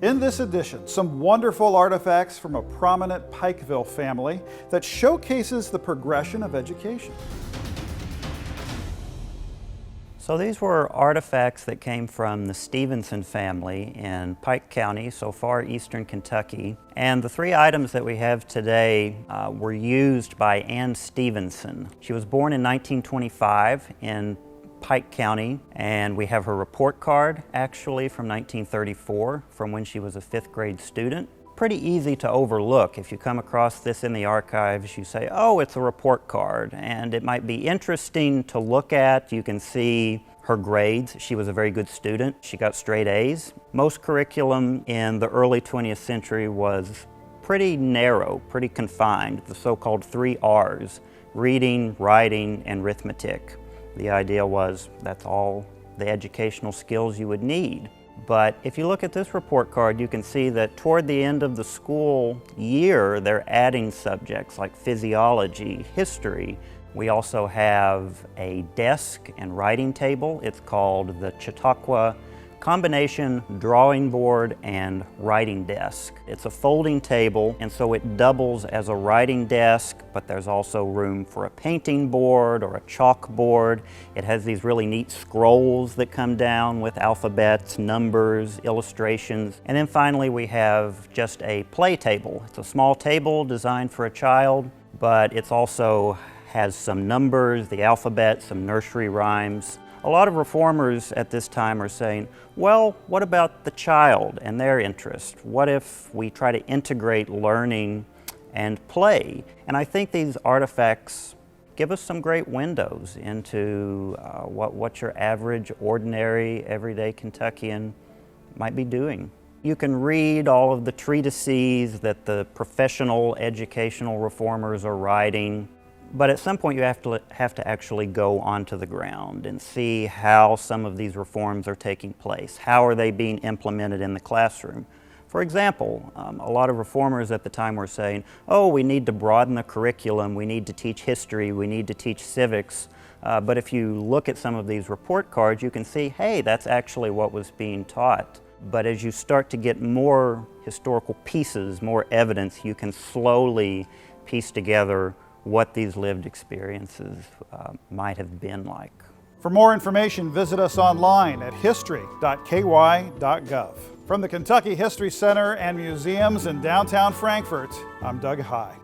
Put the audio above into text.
In this edition, some wonderful artifacts from a prominent Pikeville family that showcases the progression of education. So these were artifacts that came from the Stephenson family in Pike County, so far eastern Kentucky. And the three items that we have today were used by Ann Stephenson. She was born in 1925 in Pike County, and we have her report card actually from 1934, from when she was a 5th grade student. Pretty easy to overlook. If you come across this in the archives, you say, oh, it's a report card, and it might be interesting to look at. You can see her grades. She was a very good student. She got straight A's. Most curriculum in the early 20th century was pretty narrow, pretty confined, the so-called 3 R's, reading, writing, and arithmetic. The idea was that's all the educational skills you would need. But if you look at this report card, you can see that toward the end of the school year, they're adding subjects like physiology, history. We also have a desk and writing table. It's called the Chautauqua combination drawing board and writing desk. It's a folding table, and so it doubles as a writing desk, but there's also room for a painting board or a chalkboard. It has these really neat scrolls that come down with alphabets, numbers, illustrations. And then finally we have just a play table. It's a small table designed for a child, but it's also has some numbers, the alphabet, some nursery rhymes. A lot of reformers at this time are saying, well, what about the child and their interest? What if we try to integrate learning and play? And I think these artifacts give us some great windows into what your average, ordinary, everyday Kentuckian might be doing. You can read all of the treatises that the professional educational reformers are writing. But at some point you have to actually go onto the ground and see how some of these reforms are taking place. How are they being implemented in the classroom? For example, a lot of reformers at the time were saying, oh, we need to broaden the curriculum, we need to teach history, we need to teach civics. But if you look at some of these report cards, you can see, hey, that's actually what was being taught. But as you start to get more historical pieces, more evidence, you can slowly piece together what these lived experiences might have been like. For more information, visit us online at history.ky.gov. From the Kentucky History Center and Museums in downtown Frankfort, I'm Doug High.